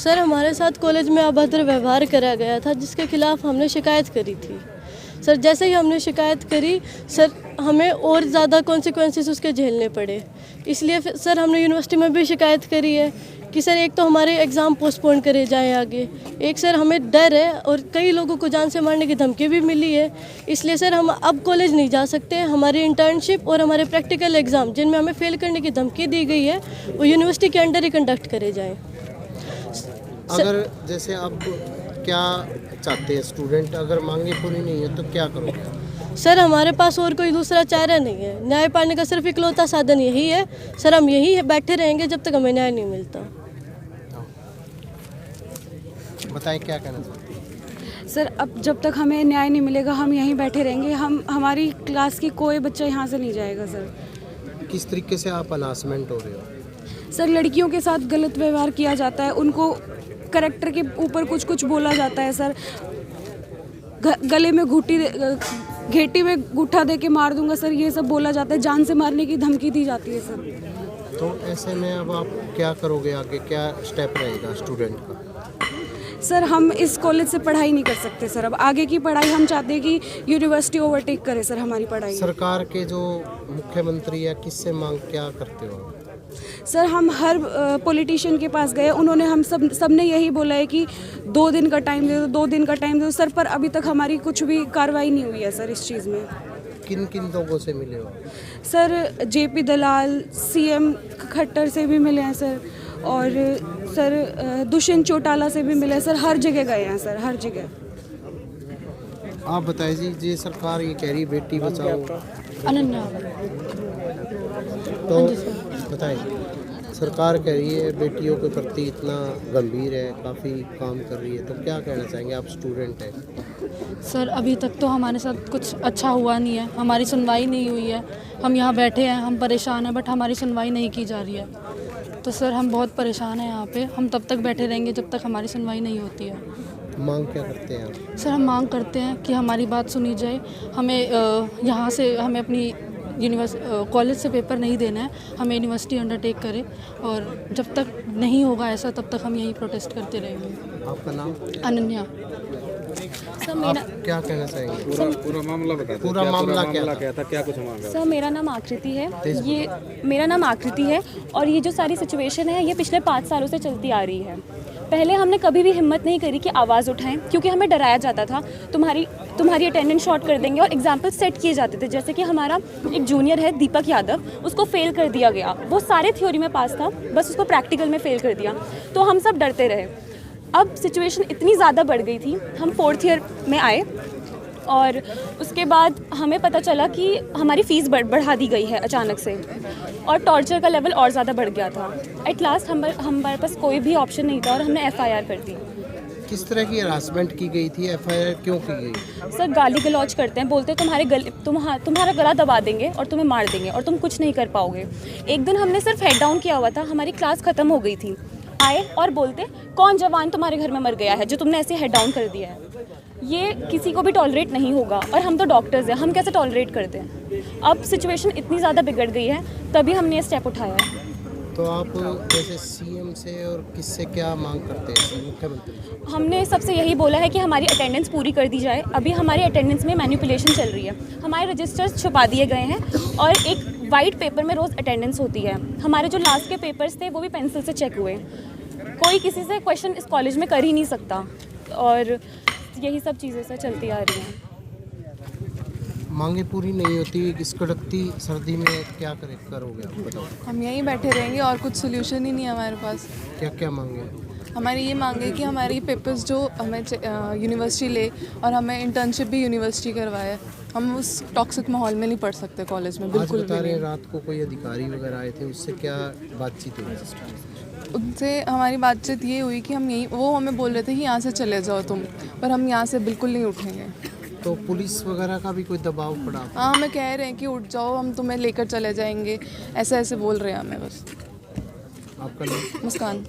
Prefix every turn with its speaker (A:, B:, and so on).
A: Sir हमारे साथ college में अभद्र व्यवहार करा गया था, जिसके खिलाफ हमने शिकायत करी थी। सर जैसे ही हमने शिकायत करी सर हमें और ज़्यादा कॉन्सिक्वेंसेस उसके झेलने पड़े। इसलिए सर हमने यूनिवर्सिटी में भी शिकायत करी है कि सर एक तो हमारे एग्ज़ाम पोस्टपोन करे जाएं आगे, एक सर हमें डर है और कई लोगों को जान से मारने की धमकी भी मिली है। इसलिए सर हम अब कॉलेज नहीं जा सकते। हमारी इंटर्नशिप और हमारे प्रैक्टिकल एग्ज़ाम जिनमें हमें फ़ेल करने की धमकी दी गई है वो यूनिवर्सिटी के अंडर ही कंडक्ट करे जाएँ।
B: अगर जैसे आप क्या चाहते हैं स्टूडेंट, अगर मांगे पूरी नहीं है तो क्या करोगे?
A: सर हमारे पास और कोई दूसरा चारा नहीं है, न्याय पाने का सिर्फ इकलौता साधन यही है। सर हम यही बैठे रहेंगे जब तक हमें न्याय नहीं मिलता।
B: बताएं क्या कहना चाहते हैं?
C: सर अब जब तक हमें न्याय नहीं मिलेगा हम यहीं बैठे रहेंगे। हमारी क्लास की कोई बच्चा यहाँ से नहीं जाएगा। सर
B: किस तरीके से आप हरासमेंट हो रहे हो?
C: सर लड़कियों के साथ गलत व्यवहार किया जाता है, उनको करैक्टर के ऊपर कुछ कुछ बोला जाता है। सर गले में घेटी में गूठा दे के मार दूंगा सर, ये सब बोला जाता है। जान से मारने की धमकी दी जाती है सर।
B: तो ऐसे में अब आप क्या करोगे आगे, क्या स्टेप रहेगा स्टूडेंट का?
C: सर हम इस कॉलेज से पढ़ाई नहीं कर सकते सर। अब आगे की पढ़ाई हम चाहते हैं कि यूनिवर्सिटी ओवरटेक करे सर हमारी पढ़ाई।
B: सरकार के जो मुख्यमंत्री है किससे मांग क्या करते हो?
C: सर हम हर पॉलिटिशियन के पास गए, उन्होंने हम सब ने यही बोला है कि 2 दिन का टाइम दे दो, 2 दिन का टाइम दे दो सर। पर अभी तक हमारी कुछ भी कार्रवाई नहीं हुई है सर इस चीज़ में।
B: किन किन लोगों से मिले हो?
C: सर JP दलाल, CM खट्टर से भी मिले हैं सर, और सर दुष्यंत चौटाला से भी मिले हैं सर। हर जगह गए हैं सर, हर जगह।
B: आप बताइए जी, सरकार ये कह रही बेटी बचाओ,
A: अनन्या
B: तो बताइए सरकार कह रही है बेटियों के प्रति इतना गंभीर है, काफ़ी काम कर रही है, तो क्या कहना चाहेंगे? आप स्टूडेंट हैं।
D: सर अभी तक तो हमारे साथ कुछ अच्छा हुआ नहीं है, हमारी सुनवाई नहीं हुई है। हम यहाँ बैठे हैं, हम परेशान हैं, बट हमारी सुनवाई नहीं की जा रही है। तो सर हम बहुत परेशान हैं यहाँ पे। हम तब तक बैठे रहेंगे जब तक हमारी सुनवाई नहीं होती है।
B: मांग क्या करते हैं आप?
D: सर हम मांग करते हैं कि हमारी बात सुनी जाए। हमें यहाँ से हमें अपनी कॉलेज से पेपर नहीं देना है, हमें यूनिवर्सिटी अंडरटेक करे, और जब तक नहीं होगा ऐसा तब तक हम यही प्रोटेस्ट करते रहेंगे।
B: आपका नाम?
D: अनन्या।
E: सर मेरा
B: क्या कहना चाहेंगे?
F: पूरा मामला बता दो।
B: पूरा मामला क्या
F: था, क्या कुछ मांगा?
E: सर मेरा नाम आकृति है। ये मेरा नाम आकृति है और ये जो सारी सिचुएशन है ये पिछले 5 सालों से चलती आ रही है। पहले हमने कभी भी हिम्मत नहीं करी कि आवाज़ उठाएं, क्योंकि हमें डराया जाता था तुम्हारी अटेंडेंस शॉर्ट कर देंगे, और एग्जाम्पल सेट किए जाते थे। जैसे कि हमारा एक जूनियर है दीपक यादव, उसको फेल कर दिया गया। वो सारे थ्योरी में पास था, बस उसको प्रैक्टिकल में फेल कर दिया। तो हम सब डरते रहे। अब सिचुएशन इतनी ज़्यादा बढ़ गई थी, हम 4th ईयर में आए और उसके बाद हमें पता चला कि हमारी फ़ीस बढ़ा दी गई है अचानक से, और टॉर्चर का लेवल और ज़्यादा बढ़ गया था। एट लास्ट हमारे पास कोई भी ऑप्शन नहीं था और हमने FIR कर दी।
B: किस तरह की हरासमेंट की गई थी? FIR क्यों की गई?
E: सर गाली गलौज करते हैं, बोलते हैं तुम्हारा गला दबा देंगे और तुम्हें मार देंगे और तुम कुछ नहीं कर पाओगे। एक दिन हमने सिर्फ हेड डाउन किया हुआ था, हमारी क्लास ख़त्म हो गई थी। आए और बोलते कौन जवान तुम्हारे घर में मर गया है जो तुमने ऐसे हेड डाउन कर दिया है। ये किसी को भी टॉलरेट नहीं होगा, और हम तो डॉक्टर्स हैं, हम कैसे टॉलरेट करते हैं। अब सिचुएशन इतनी ज़्यादा बिगड़ गई है तभी हमने ये स्टेप उठाया है।
B: तो आप जैसे CM से और किससे क्या मांग करते हैं? मुख्यमंत्री?
E: हमने सबसे यही बोला है कि हमारी अटेंडेंस पूरी कर दी जाए। अभी हमारी अटेंडेंस में मैनिपुलेशन चल रही है, हमारे रजिस्टर्स छुपा दिए गए हैं और एक वाइट पेपर में रोज़ अटेंडेंस होती है। हमारे जो लास्ट के पेपर्स थे वो भी पेंसिल से चेक हुए। कोई किसी से क्वेश्चन इस कॉलेज में कर ही नहीं सकता, और यही सब चीज़ें से चलती आ रही हैं।
B: मांगे पूरी नहीं होती, इस कड़कती सर्दी में क्या करोगे आप बताओ?
G: हम यहीं बैठे रहेंगे और कुछ सोल्यूशन ही नहीं है हमारे पास।
B: क्या क्या मांगे?
G: हमारी ये मांग है कि हमारी पेपर्स जो हमें यूनिवर्सिटी ले, और हमें इंटर्नशिप भी यूनिवर्सिटी करवाए। हम उस टॉक्सिक माहौल में नहीं पढ़ सकते कॉलेज में, बिल्कुल
B: आज बता
G: भी
B: रहे
G: नहीं।
B: रात को कोई अधिकारी वगैरह आए थे, उससे क्या बातचीत हुई?
G: उनसे हमारी बातचीत ये हुई कि वो हमें बोल रहे थे कि यहाँ से चले जाओ तुम, पर हम यहाँ से बिल्कुल नहीं उठेंगे।
B: तो पुलिस वगैरह का भी कोई दबाव पड़ा?
G: हाँ हमें कह रहे हैं कि उठ जाओ, हम तुम्हें लेकर चले जाएंगे, ऐसे ऐसे बोल रहे हैं हमें बस।
B: आपका नाम?
G: मुस्कान।